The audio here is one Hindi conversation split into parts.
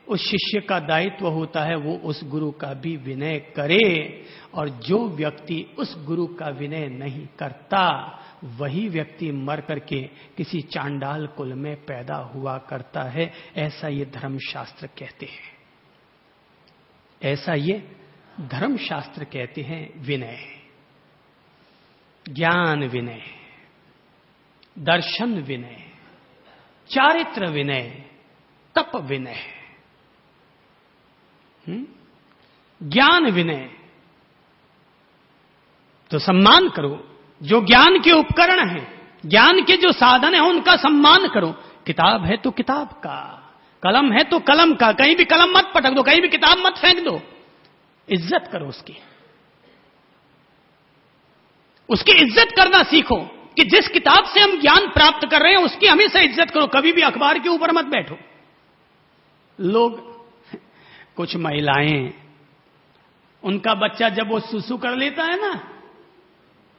उस शिष्य का दायित्व होता है वो उस गुरु का भी विनय करे, और जो व्यक्ति उस गुरु का विनय नहीं करता वही व्यक्ति मर करके किसी चांडाल कुल में पैदा हुआ करता है। ऐसा ये धर्मशास्त्र कहते हैं, ऐसा ये धर्मशास्त्र कहते हैं। विनय, ज्ञान विनय, दर्शन विनय, चारित्र विनय, तप विनय, ज्ञान विनय। तो सम्मान करो, जो ज्ञान के उपकरण हैं, ज्ञान के जो साधन हैं उनका सम्मान करो। किताब है तो किताब का, कलम है तो कलम का, कहीं भी कलम मत पटक दो, कहीं भी किताब मत फेंक दो, इज्जत करो उसकी। उसकी इज्जत करना सीखो कि जिस किताब से हम ज्ञान प्राप्त कर रहे हैं उसकी हमेशा इज्जत करो, कभी भी अखबार के ऊपर मत बैठो। लोग, कुछ महिलाएं, उनका बच्चा जब वो सुसु कर लेता है ना,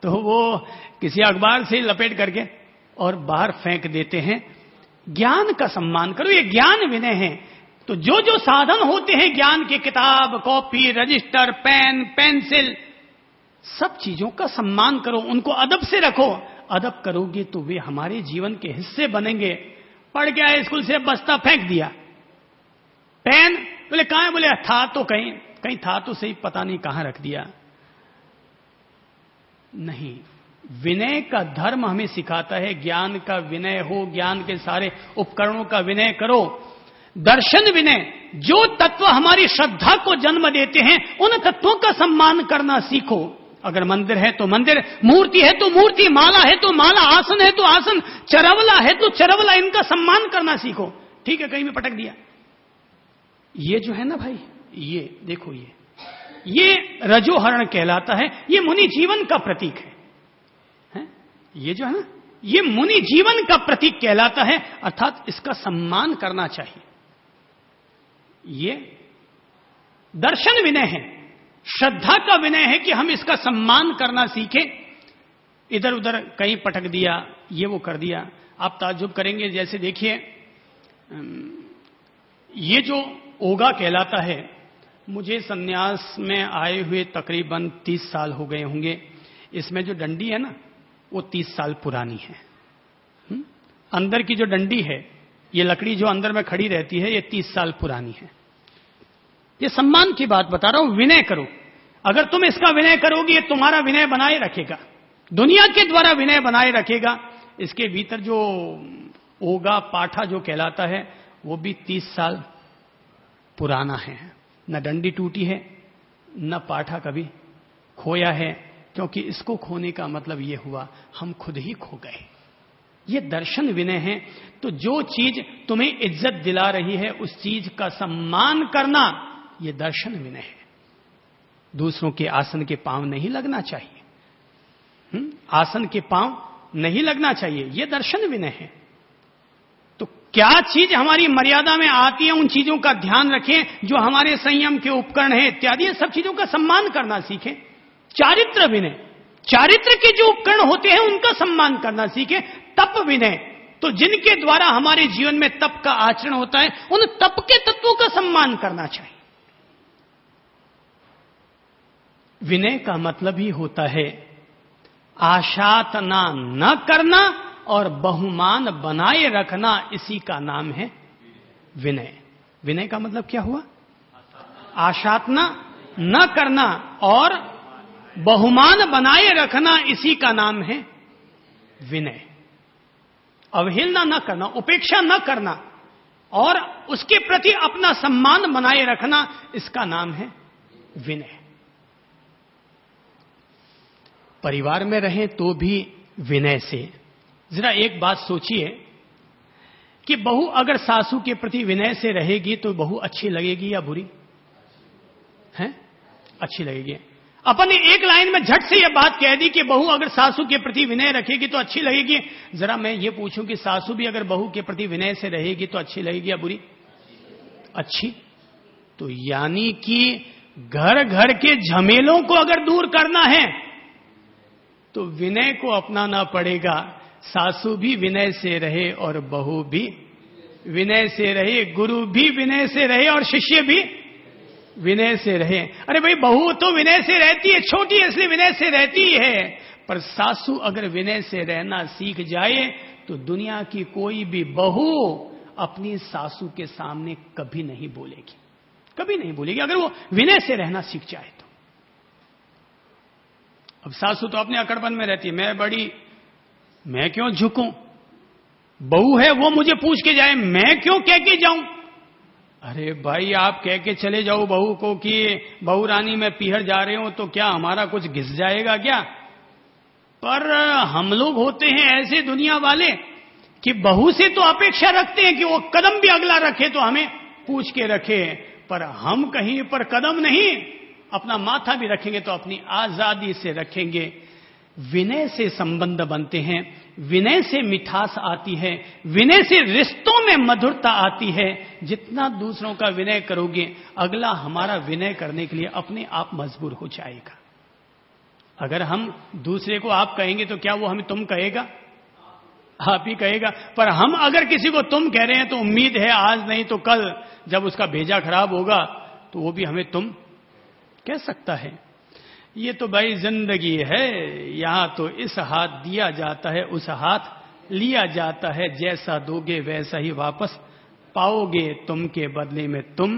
तो वो किसी अखबार से लपेट करके और बाहर फेंक देते हैं। ज्ञान का सम्मान करो, ये ज्ञान विनय है। तो जो जो साधन होते हैं ज्ञान के, किताब, कॉपी, रजिस्टर, पेन, पेंसिल, सब चीजों का सम्मान करो, उनको अदब से रखो। अदब करोगे तो वे हमारे जीवन के हिस्से बनेंगे। पढ़ के आए स्कूल से, बस्ता फेंक दिया। पेन, बोले कहां है? बोले था तो कहीं कहीं था तो सही, पता नहीं कहां रख दिया। नहीं, विनय का धर्म हमें सिखाता है ज्ञान का विनय हो, ज्ञान के सारे उपकरणों का विनय करो। दर्शन विनय, जो तत्व हमारी श्रद्धा को जन्म देते हैं उन तत्वों का सम्मान करना सीखो। अगर मंदिर है तो मंदिर, मूर्ति है तो मूर्ति, माला है तो माला, आसन है तो आसन, चरवला है तो चरवला, इनका सम्मान करना सीखो। ठीक है, कहीं भी पटक दिया। ये जो है ना भाई, ये देखो, ये रजोहरण कहलाता है। ये मुनि जीवन का प्रतीक है? ये जो है ना, ये मुनि जीवन का प्रतीक कहलाता है, अर्थात इसका सम्मान करना चाहिए। ये दर्शन विनय है, श्रद्धा का विनय है कि हम इसका सम्मान करना सीखें। इधर उधर कहीं पटक दिया, ये वो कर दिया, आप ताज्जुब करेंगे। जैसे देखिए, ये जो ओगा कहलाता है, मुझे सन्यास में आए हुए तकरीबन 30 साल हो गए होंगे। इसमें जो डंडी है ना, वो 30 साल पुरानी है। अंदर की जो डंडी है, ये लकड़ी जो अंदर में खड़ी रहती है, ये 30 साल पुरानी है। ये सम्मान की बात बता रहा हूं। विनय करो, अगर तुम इसका विनय करोगे, ये तुम्हारा विनय बनाए रखेगा, दुनिया के द्वारा विनय बनाए रखेगा। इसके भीतर जो ओगा पाठा जो कहलाता है, वो भी 30 साल पुराना है। न डंडी टूटी है, न पाठा कभी खोया है, क्योंकि इसको खोने का मतलब ये हुआ हम खुद ही खो गए। ये दर्शन विनय है। तो जो चीज तुम्हें इज्जत दिला रही है उस चीज का सम्मान करना, ये दर्शन विनय है। दूसरों के आसन के पांव नहीं लगना चाहिए, आसन के पांव नहीं लगना चाहिए, ये दर्शन विनय है। तो क्या चीज हमारी मर्यादा में आती है, उन चीजों का ध्यान रखें जो हमारे संयम के उपकरण हैं इत्यादि, ये सब चीजों का सम्मान करना सीखें। चारित्र विनय, चारित्र के जो उपकरण होते हैं उनका सम्मान करना सीखें। तप विनय, तो जिनके द्वारा हमारे जीवन में तप का आचरण होता है, उन तप के तत्वों का सम्मान करना चाहिए। विनय का मतलब ही होता है आशातना न करना और बहुमान बनाए रखना, इसी का नाम है विनय। विनय का मतलब क्या हुआ? आशातना न करना और बहुमान बनाए रखना, इसी का नाम है विनय। अवहेलना न करना, उपेक्षा न करना और उसके प्रति अपना सम्मान बनाए रखना, इसका नाम है विनय। परिवार में रहें तो भी विनय से। जरा एक बात सोचिए कि बहू अगर सासू के प्रति विनय से रहेगी तो बहू अच्छी लगेगी या बुरी? हैं? अच्छी लगेगी। अपन ने एक लाइन में झट से यह बात कह दी कि बहू अगर सासू के प्रति विनय रखेगी तो अच्छी लगेगी। जरा मैं ये पूछूं कि सासू भी अगर बहू के प्रति विनय से रहेगी तो अच्छी लगेगी या बुरी? अच्छी। तो यानी कि घर घर के झमेलों को अगर दूर करना है तो विनय को अपनाना पड़ेगा। सासू भी विनय से रहे और बहू भी विनय से रहे, गुरु भी विनय से रहे और शिष्य भी विनय से रहे। अरे भाई, बहू तो विनय से रहती है, छोटी इसलिए विनय से रहती है, पर सासू अगर विनय से रहना सीख जाए तो दुनिया की कोई भी बहू अपनी सासू के सामने कभी नहीं बोलेगी, कभी नहीं बोलेगी, अगर वो विनय से रहना सीख जाए तो। अब सासू तो अपने अकड़पन में रहती है, मैं बड़ी, मैं क्यों झुकूं, बहू है वो मुझे पूछ के जाए, मैं क्यों कह के जाऊं। अरे भाई, आप कह के चले जाओ बहू को कि बहू रानी मैं पीहर जा रहे हूं, तो क्या हमारा कुछ घिस जाएगा क्या? पर हम लोग होते हैं ऐसे दुनिया वाले कि बहू से तो अपेक्षा रखते हैं कि वो कदम भी अगला रखे तो हमें पूछ के रखे, पर हम कहीं पर कदम नहीं, अपना माथा भी रखेंगे तो अपनी आजादी से रखेंगे। विनय से संबंध बनते हैं, विनय से मिठास आती है, विनय से रिश्तों में मधुरता आती है। जितना दूसरों का विनय करोगे, अगला हमारा विनय करने के लिए अपने आप मजबूर हो जाएगा। अगर हम दूसरे को आप कहेंगे तो क्या वो हमें तुम कहेगा? आप ही कहेगा। पर हम अगर किसी को तुम कह रहे हैं तो उम्मीद है आज नहीं तो कल जब उसका भेजा खराब होगा तो वो भी हमें तुम कह सकता है। ये तो भाई जिंदगी है, यहां तो इस हाथ दिया जाता है, उस हाथ लिया जाता है, जैसा दोगे वैसा ही वापस पाओगे। तुम के बदले में तुम,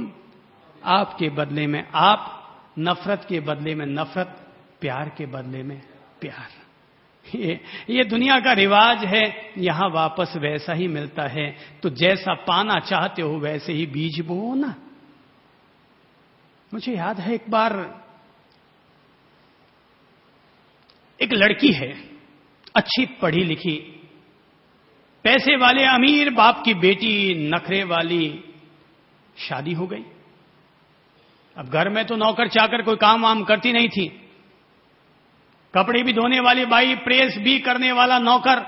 आपके बदले में आप, नफरत के बदले में नफरत, प्यार के बदले में प्यार। ये दुनिया का रिवाज है, यहां वापस वैसा ही मिलता है। तो जैसा पाना चाहते हो वैसे ही बीज बोओ ना। मुझे याद है एक बार एक लड़की है, अच्छी पढ़ी लिखी, पैसे वाले अमीर बाप की बेटी, नखरे वाली, शादी हो गई। अब घर में तो नौकर चाकर कोई काम वाम करती नहीं थी, कपड़े भी धोने वाली बाई, प्रेस भी करने वाला नौकर,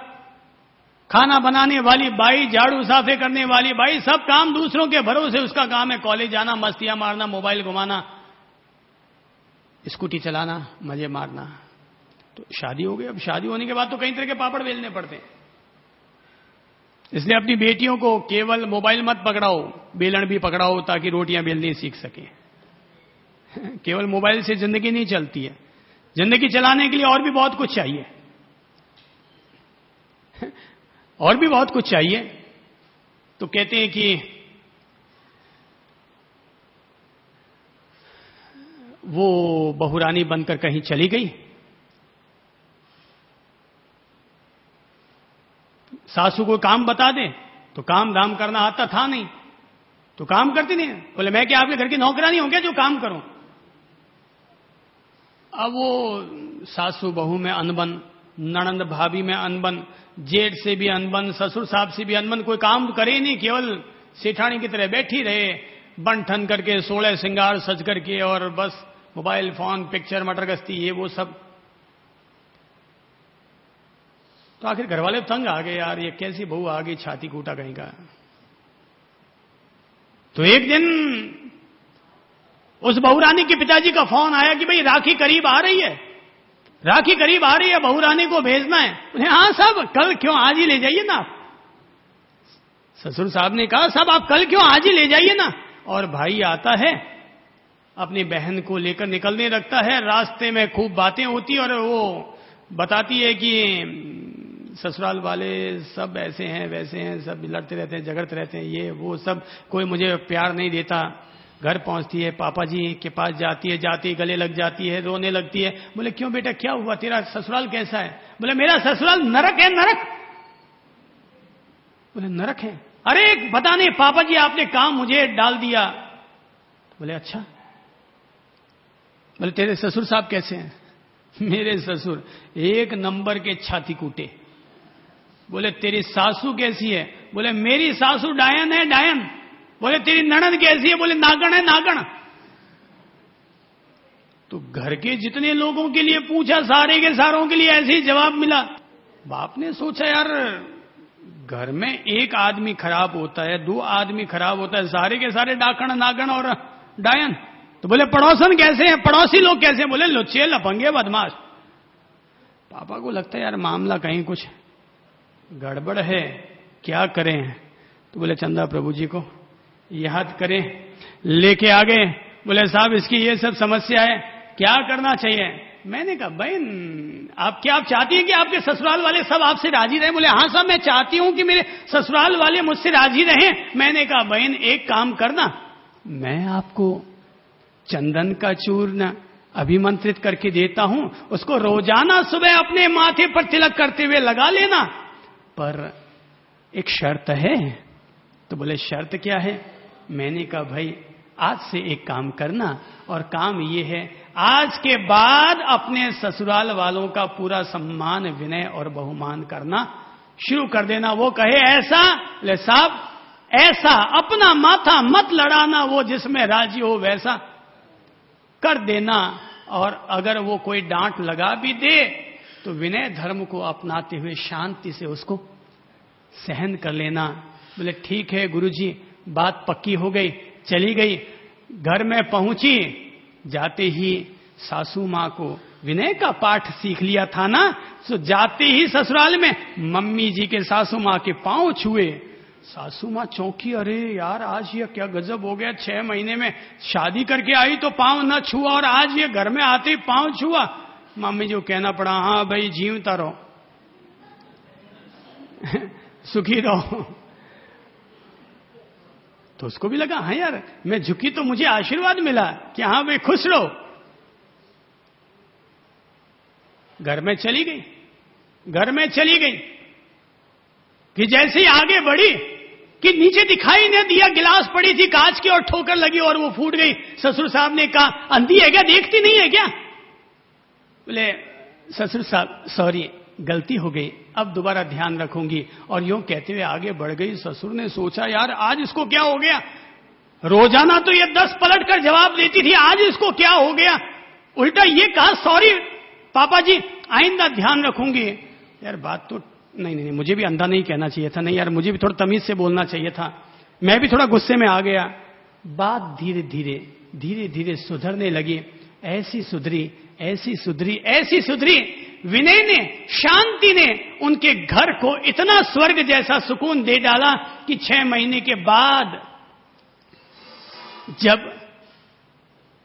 खाना बनाने वाली बाई, झाड़ू साफे करने वाली बाई, सब काम दूसरों के भरोसे उसका काम है। कॉलेज जाना, मस्तियां मारना, मोबाइल घुमाना, स्कूटी चलाना, मजे मारना। तो शादी हो गई। अब शादी होने के बाद तो कई तरह के पापड़ बेलने पड़ते हैं, इसलिए अपनी बेटियों को केवल मोबाइल मत पकड़ाओ, बेलन भी पकड़ाओ ताकि रोटियां बेलनी सीख सके। केवल मोबाइल से जिंदगी नहीं चलती है, जिंदगी चलाने के लिए और भी बहुत कुछ चाहिए, और भी बहुत कुछ चाहिए। तो कहते हैं कि वो बहुरानी बनकर कहीं चली गई, सासू को काम बता दे तो काम धाम करना आता था नहीं, तो काम करती नहीं। बोले मैं क्या आपके घर की नौकरानी हूं क्या जो काम करूं? अब वो सासू बहू में अनबन, ननंद भाभी में अनबन, जेठ से भी अनबन, ससुर साहब से भी अनबन, कोई काम करे नहीं, केवल सेठानी की तरह बैठी रहे, बन ठन करके, 16 श्रृंगार सज करके, और बस मोबाइल फोन, पिक्चर, मटर गश्ती, ये वो सब। तो आखिर घर वाले तंग आ गए, यार ये कैसी बहू आ गई, छाती कूटा कहीं का। तो एक दिन उस बहुरानी के पिताजी का फोन आया कि भाई राखी करीब आ रही है, राखी करीब आ रही है, बहुरानी को भेजना है। बोले हाँ साहब, कल क्यों, आज ही ले जाइए ना। ससुर साहब ने कहा साहब आप कल क्यों, आज ही ले जाइए ना। और भाई आता है, अपनी बहन को लेकर निकलने लगता है। रास्ते में खूब बातें होती और वो बताती है कि ससुराल वाले सब ऐसे हैं वैसे हैं, सब लड़ते रहते हैं, झगड़ते रहते हैं, ये वो सब, कोई मुझे प्यार नहीं देता। घर पहुंचती है, पापा जी के पास जाती है, जाती है गले लग जाती है, रोने लगती है। बोले क्यों बेटा, क्या हुआ, तेरा ससुराल कैसा है? बोले मेरा ससुराल नरक है, नरक। बोले नरक है? अरे पता नहीं पापा जी आपने काम मुझे डाल दिया। बोले अच्छा। बोले तेरे ससुर साहब कैसे हैं? मेरे ससुर एक नंबर के छाती कूटे। बोले तेरी सासू कैसी है? बोले मेरी सासू डायन है, डायन। बोले तेरी ननद कैसी है? बोले नागण है, नागण। तो घर के जितने लोगों के लिए पूछा, सारे के सारों के लिए ऐसे ही जवाब मिला। बाप ने सोचा यार घर में एक आदमी खराब होता है, 2 आदमी खराब होता है, सारे के सारे डाकण, नागण और डायन। तो बोले पड़ोसन कैसे हैं, पड़ोसी लोग कैसे हैं? बोले लुच्चे, लफंगे, बदमाश। पापा को लगता है यार मामला कहीं कुछ गड़बड़ है, क्या करें? तो बोले चंदा प्रभु जी को याद करें, लेके आ गए। बोले साहब इसकी ये सब समस्या है, क्या करना चाहिए? मैंने कहा बहन आप चाहती हैं कि आपके ससुराल वाले सब आपसे राजी रहे? बोले हाँ साहब मैं चाहती हूं कि मेरे ससुराल वाले मुझसे राजी रहें। मैंने कहा बहन एक काम करना, मैं आपको चंदन का चूर्ण अभिमंत्रित करके देता हूं, उसको रोजाना सुबह अपने माथे पर तिलक करते हुए लगा लेना, पर एक शर्त है। तो बोले शर्त क्या है? मैंने कहा भाई आज से एक काम करना, और काम ये है आज के बाद अपने ससुराल वालों का पूरा सम्मान विनय और बहुमान करना शुरू कर देना। वो कहे ऐसा, ले साहब ऐसा, अपना माथा मत लड़ाना, वो जिसमें राजी हो वैसा कर देना। और अगर वो कोई डांट लगा भी दे तो विनय धर्म को अपनाते हुए शांति से उसको सहन कर लेना। बोले ठीक है गुरुजी, बात पक्की हो गई। चली गई, घर में पहुंची, जाते ही सासू मां को विनय का पाठ सीख लिया था ना, तो जाते ही ससुराल में मम्मी जी के सासू मां के पांव छुए। सासू मां चौंकी, अरे यार आज ये क्या गजब हो गया, 6 महीने में शादी करके आई तो पांव न छुआ और आज ये घर में आते ही पांव छुआ। मम्मी जी को कहना पड़ा हाँ भाई जीवता रहो सुखी रहो। तो उसको भी लगा हाँ यार मैं झुकी तो मुझे आशीर्वाद मिला कि हाँ भाई खुश रहो। घर में चली गई कि जैसे ही आगे बढ़ी कि नीचे दिखाई न दिया, गिलास पड़ी थी कांच की और ठोकर लगी और वो फूट गई। ससुर साहब ने कहा अंधी है क्या, देखती नहीं है क्या? बोले ससुर साहब सॉरी गलती हो गई, अब दोबारा ध्यान रखूंगी। और यूं कहते हुए आगे बढ़ गई। ससुर ने सोचा यार आज इसको क्या हो गया, रोजाना तो ये 10 पलट कर जवाब देती थी, आज इसको क्या हो गया? उल्टा ये कहा सॉरी पापा जी आइंदा ध्यान रखूंगी। यार बात तो नहीं, मुझे भी अंधा नहीं कहना चाहिए था, नहीं यार मुझे भी थोड़ा तमीज से बोलना चाहिए था, मैं भी थोड़ा गुस्से में आ गया। बात धीरे धीरे सुधरने लगी। ऐसी सुधरी विनय ने, शांति ने उनके घर को इतना स्वर्ग जैसा सुकून दे डाला कि 6 महीने के बाद जब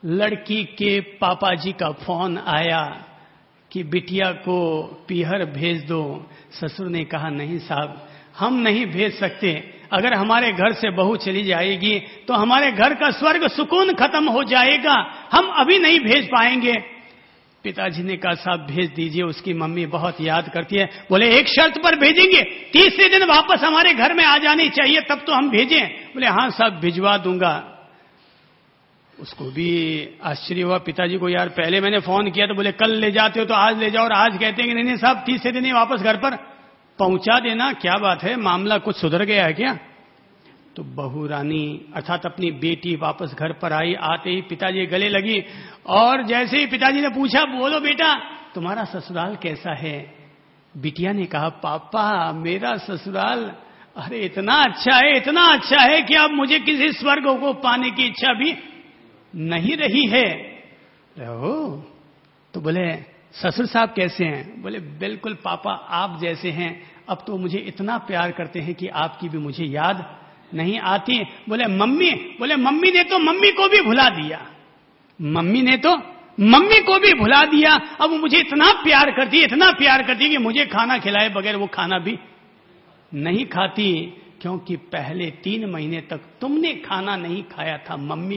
लड़की के पापा जी का फोन आया कि बिटिया को पीहर भेज दो, ससुर ने कहा नहीं साहब हम नहीं भेज सकते, अगर हमारे घर से बहू चली जाएगी तो हमारे घर का स्वर्ग सुकून खत्म हो जाएगा, हम अभी नहीं भेज पाएंगे। पिताजी ने कहा साहब भेज दीजिए, उसकी मम्मी बहुत याद करती है। बोले एक शर्त पर भेजेंगे, 30 दिन वापस हमारे घर में आ जानी चाहिए तब तो हम भेजें। बोले हाँ साहब भिजवा दूंगा। उसको भी आश्चर्य हुआ पिताजी को, यार पहले मैंने फोन किया तो बोले कल ले जाते हो तो आज ले जाओ, और आज कहते हैं कि नहीं साहब 30 दिन ही वापस घर पर पहुंचा देना, क्या बात है मामला कुछ सुधर गया है क्या? तो बहू रानी अर्थात अपनी बेटी वापस घर पर आई। आते ही पिताजी गले लगी और जैसे ही पिताजी ने पूछा बोलो बेटा तुम्हारा ससुराल कैसा है? बिटिया ने कहा पापा मेरा ससुराल अरे इतना अच्छा है कि अब मुझे किसी स्वर्ग को पाने की इच्छा भी नहीं रही है। तो बोले ससुर साहब कैसे हैं? बोले बिल्कुल पापा आप जैसे हैं, अब तो मुझे इतना प्यार करते हैं कि आपकी भी मुझे याद नहीं आती। बोले मम्मी ने तो मम्मी को भी भुला दिया, अब मुझे इतना प्यार करती कि मुझे खाना खिलाए बगैर वो खाना भी नहीं खाती, क्योंकि पहले 3 महीने तक तुमने खाना नहीं खाया था मम्मी।